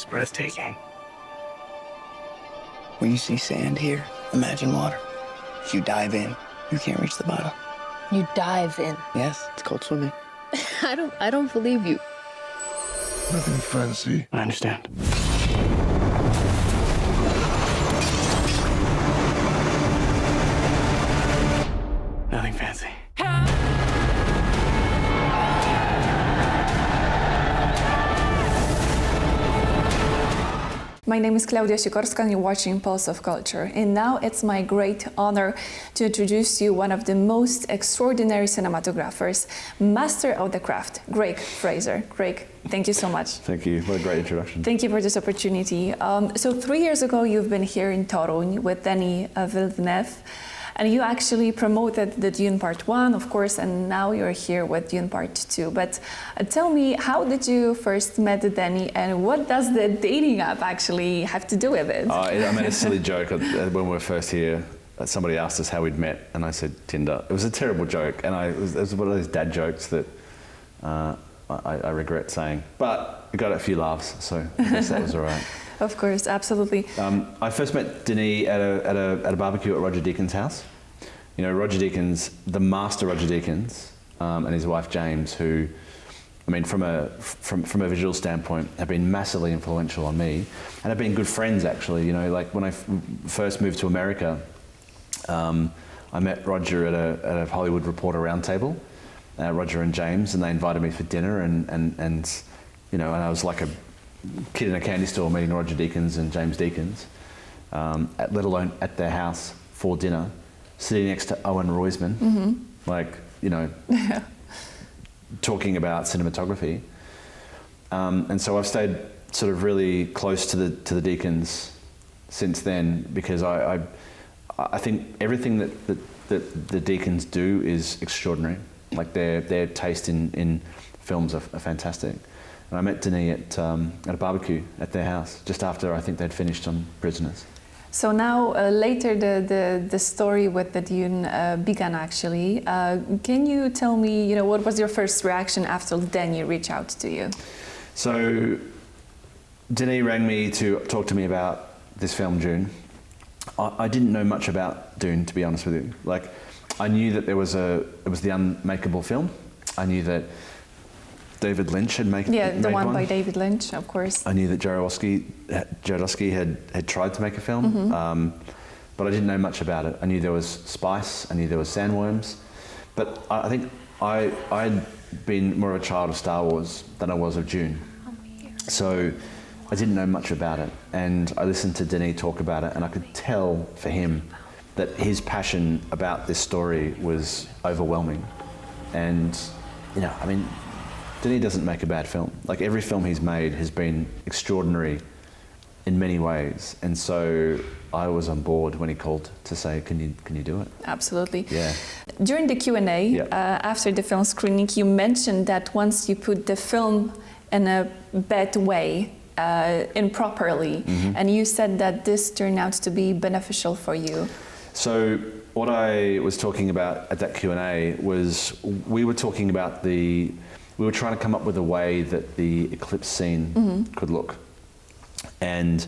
It's breathtaking. When you see sand here, imagine water. If you dive in, you can't reach the bottom. You dive in. Yes, it's called swimming. I don't believe you. Nothing fancy. I understand. Nothing fancy. My name is Klaudia Sikorska and you're watching Pulse of Culture. And now it's my great honor to introduce you one of the most extraordinary cinematographers, master of the craft, Greig Fraser. Greig, thank you so much. Thank you. What a great introduction. Thank you for this opportunity. So 3 years ago, you've been here in Toruń with Denis Villeneuve, and you actually promoted the Dune Part I, of course, and now you're here with Dune Part II. But tell me, how did you first met Denis, and what does the dating app actually have to do with it? I made a silly joke when we were first here. Somebody asked us how we'd met, and I said Tinder. It was a terrible joke, and it was one of those dad jokes that I regret saying. But it got a few laughs, so I guess that was all right. Of course, absolutely. I first met Denis at a barbecue at Roger Deakins' house. You know, Roger Deakins, the master Roger Deakins, and his wife James, who, I mean, from a visual standpoint, have been massively influential on me, and have been good friends actually. You know, like when I first moved to America, I met Roger at a Hollywood Reporter roundtable, Roger and James, and they invited me for dinner, and you know, and I was like a kid in a candy store meeting Roger Deakins and James Deakins, let alone at their house for dinner, sitting next to Owen Roisman, like, you know, talking about cinematography. And so I've stayed sort of really close to the Deakins since then, because I think everything that the Deakins do is extraordinary. Like their taste in films are fantastic. And I met Denis at a barbecue at their house just after I think they'd finished on Prisoners. So now, later the story with the Dune began actually. Can you tell me, you know, what was your first reaction after Denis reached out to you? So Denis rang me to talk to me about this film, Dune. I didn't know much about Dune, to be honest with you. Like, I knew that it was the unmakeable film. I knew that David Lynch had made the one one by David Lynch, of course. I knew that Jodorowsky had tried to make a film, but I didn't know much about it. I knew there was spice, I knew there was sandworms, but I think I'd been more of a child of Star Wars than I was of Dune. So I didn't know much about it, and I listened to Denis talk about it, and I could tell for him that his passion about this story was overwhelming. And, you know, I mean, Denis doesn't make a bad film. Like, every film he's made has been extraordinary in many ways, and so I was on board when he called to say, can you do it? Absolutely. Yeah. During the Q&A, after the film screening, you mentioned that once you put the film in a bad way, improperly, and you said that this turned out to be beneficial for you. So what I was talking about at that Q&A was, we were talking about we were trying to come up with a way that the eclipse scene could look. And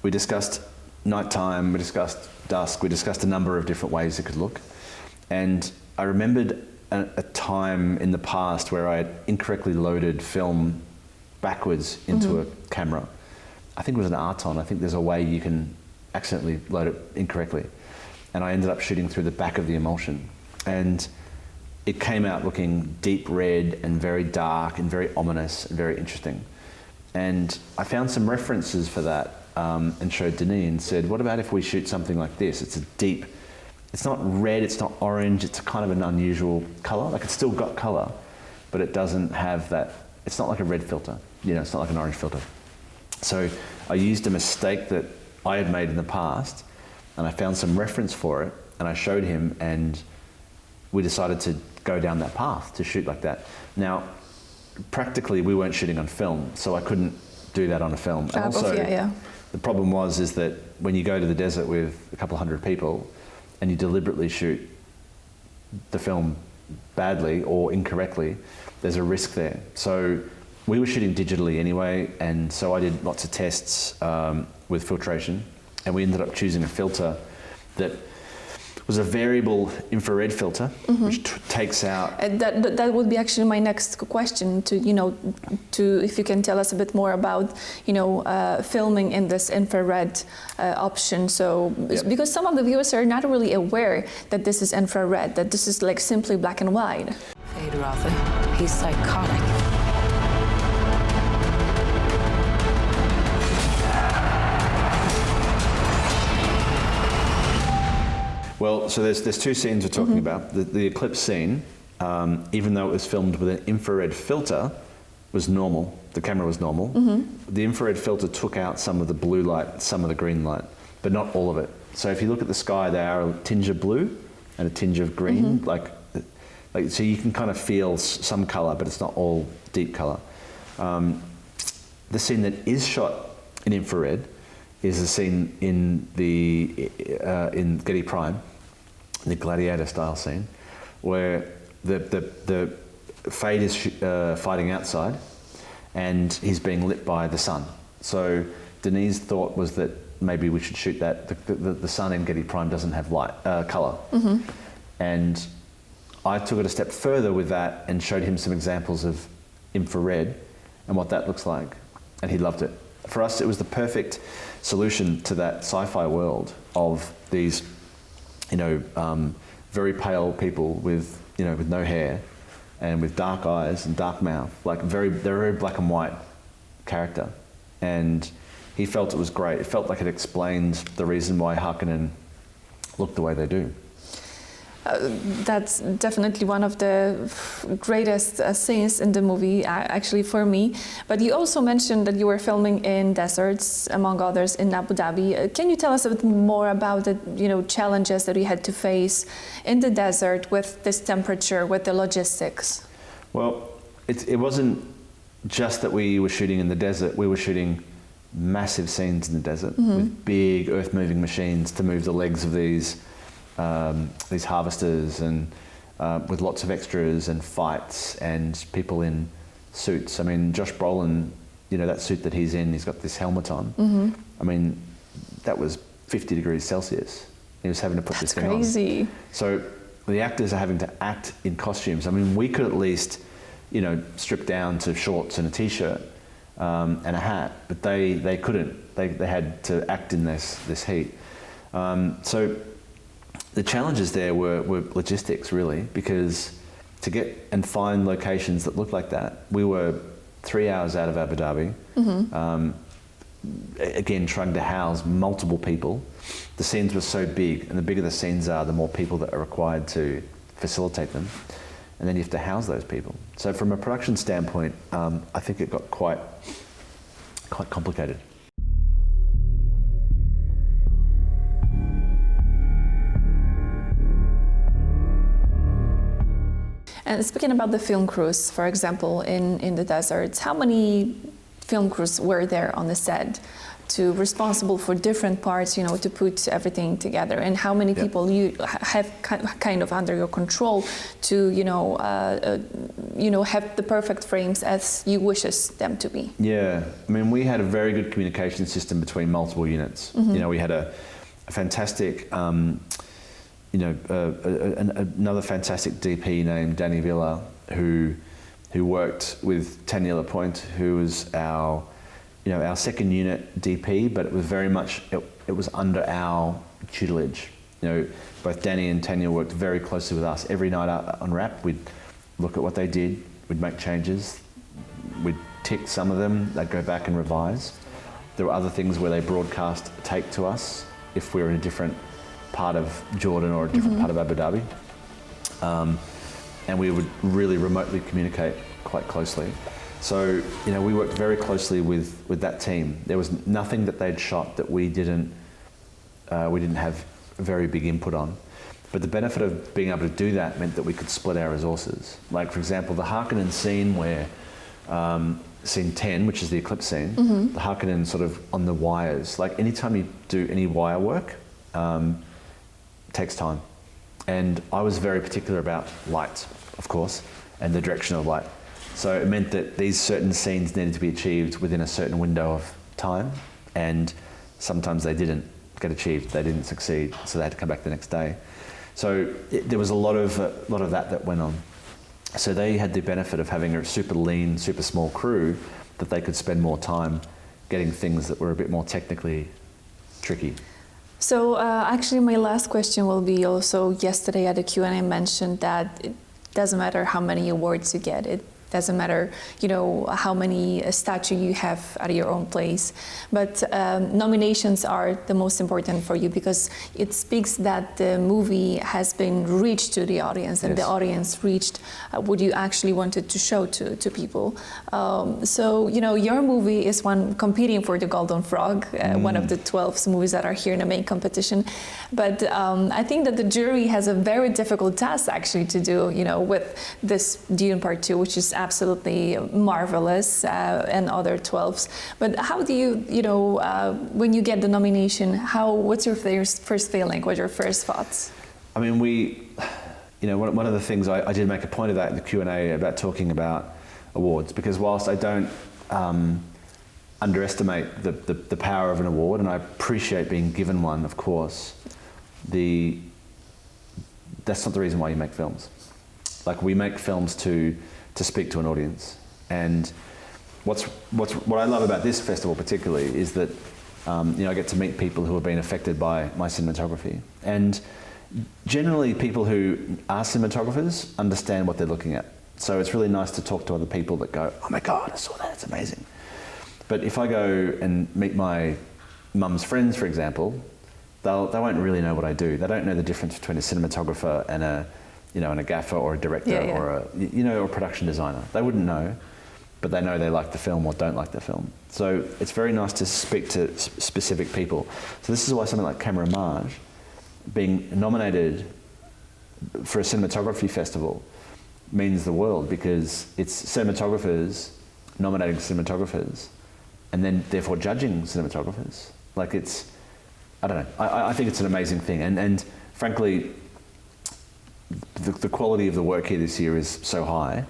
we discussed nighttime, we discussed dusk, we discussed a number of different ways it could look. And I remembered a time in the past where I had incorrectly loaded film backwards into a camera. I think it was an Arton. I think there's a way you can accidentally load it incorrectly. And I ended up shooting through the back of the emulsion. And it came out looking deep red and very dark and very ominous and very interesting. And I found some references for that and showed Denis and said, what about if we shoot something like this? It's a deep, it's not red, it's not orange, it's a kind of an unusual color. Like, it's still got color, but it doesn't have that, it's not like a red filter, you know, it's not like an orange filter. So I used a mistake that I had made in the past, and I found some reference for it, and I showed him, and we decided to go down that path to shoot like that. Now, practically we weren't shooting on film, so I couldn't do that on a film. And also, the problem is that when you go to the desert with a couple hundred people and you deliberately shoot the film badly or incorrectly, there's a risk there. So we were shooting digitally anyway, and so I did lots of tests with filtration, and we ended up choosing a filter that was a variable infrared filter, which takes out. That would be actually my next question. If you can tell us a bit more about filming in this infrared option. So because some of the viewers are not really aware that this is infrared, that this is like simply black and white. Fade Rother, he's psychotic. Well, so there's two scenes we're talking about. The eclipse scene, even though it was filmed with an infrared filter, was normal. The camera was normal. The infrared filter took out some of the blue light, some of the green light, but not all of it. So if you look at the sky, they are a tinge of blue and a tinge of green, like so you can kind of feel some color, but it's not all deep color. The scene that is shot in infrared is the scene in Getty Prime, the gladiator style scene, where the Fade is fighting outside and he's being lit by the sun. So Denis' thought was that maybe we should shoot that. The sun in Getty Prime doesn't have light, color. And I took it a step further with that and showed him some examples of infrared and what that looks like. And he loved it. For us, it was the perfect solution to that sci-fi world of these, very pale people with no hair and with dark eyes and dark mouth, they're very black and white character. And he felt it was great. It felt like it explained the reason why Harkonnen look the way they do. That's definitely one of the greatest scenes in the movie, actually, for me. But you also mentioned that you were filming in deserts, among others, in Abu Dhabi. Can you tell us a bit more about the challenges that you had to face in the desert with this temperature, with the logistics? Well, it wasn't just that we were shooting in the desert. We were shooting massive scenes in the desert with big earth-moving machines to move the legs of these harvesters, and with lots of extras and fights and people in suits. I mean, Josh Brolin, that suit that he's in, he's got this helmet on. I mean, that was 50 degrees Celsius. He was having to put this thing on. That's crazy. So the actors are having to act in costumes. I mean, we could at least, strip down to shorts and a t-shirt and a hat, but they couldn't. They had to act in this heat. So the challenges there were logistics, really, because to get and find locations that looked like that, we were 3 hours out of Abu Dhabi, again, trying to house multiple people. The scenes were so big, and the bigger the scenes are, the more people that are required to facilitate them. And then you have to house those people. So from a production standpoint, I think it got quite complicated. And speaking about the film crews, for example, in the deserts, how many film crews were there on the set responsible for different parts, to put everything together? And how many people you have kind of under your control to, have the perfect frames as you wishes them to be? Yeah, I mean, we had a very good communication system between multiple units. We had a fantastic another fantastic DP named Denis Villeneuve, who worked with Tanya Lapointe, who was our second unit DP, but it was very much it was under our tutelage. Both Danny and Tanya worked very closely with us. Every night on wrap, we'd look at what they did, we'd make changes, we'd tick some of them, they'd go back and revise. There were other things where they broadcast a take to us if we were in a different part of Jordan or a different part of Abu Dhabi. And we would really remotely communicate quite closely. So, we worked very closely with that team. There was nothing that they'd shot that we didn't have very big input on. But the benefit of being able to do that meant that we could split our resources. Like, for example, the Harkonnen scene where, scene 10, which is the eclipse scene, the Harkonnen sort of on the wires. Like, anytime you do any wire work, takes time. And I was very particular about light, of course, and the direction of light. So it meant that these certain scenes needed to be achieved within a certain window of time, and sometimes they didn't get achieved, they didn't succeed, so they had to come back the next day. So there was a lot of that went on. So they had the benefit of having a super lean, super small crew that they could spend more time getting things that were a bit more technically tricky. So actually my last question will be also, yesterday at the Q&A mentioned that it doesn't matter how many awards you get, it doesn't matter, you know, how many statue you have at your own place, but nominations are the most important for you because it speaks that the movie has been reached to the audience, and the audience reached what you actually wanted to show to people. So, you know, your movie is one competing for the Golden Frog, one of the 12 movies that are here in the main competition. But I think that the jury has a very difficult task actually to do, you know, with this Dune Part II, which is absolutely marvelous, and other 12s. But how do you, you know, when you get the nomination, what's your first feeling? What's your first thoughts? I mean, you know, one of the things I did make a point of that in the Q&A about talking about awards, because whilst I don't underestimate the power of an award, and I appreciate being given one, of course, that's not the reason why you make films. Like, we make films to speak to an audience. And what I love about this festival particularly is that you know, I get to meet people who have been affected by my cinematography. And generally people who are cinematographers understand what they're looking at. So it's really nice to talk to other people that go, oh my God, I saw that, it's amazing. But if I go and meet my mum's friends, for example, they won't really know what I do. They don't know the difference between a cinematographer and a gaffer or a director or a production designer. They wouldn't know, but they know they like the film or don't like the film. So it's very nice to speak to specific people. So this is why something like Camera Marge, being nominated for a cinematography festival, means the world, because it's cinematographers nominating cinematographers and then therefore judging cinematographers. Like, it's, I don't know, I think it's an amazing thing. And frankly, the quality of the work here this year is so high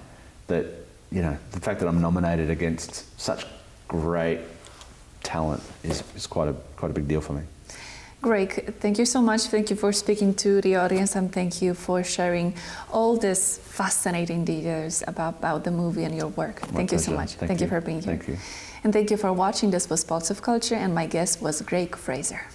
that, you know, the fact that I'm nominated against such great talent is quite a big deal for me. Greig, thank you so much. Thank you for speaking to the audience, and thank you for sharing all these fascinating details about the movie and your work. Thank you so much. Thank you for being here. Thank you. And thank you for watching. This was Pulse of Culture, and my guest was Greig Fraser.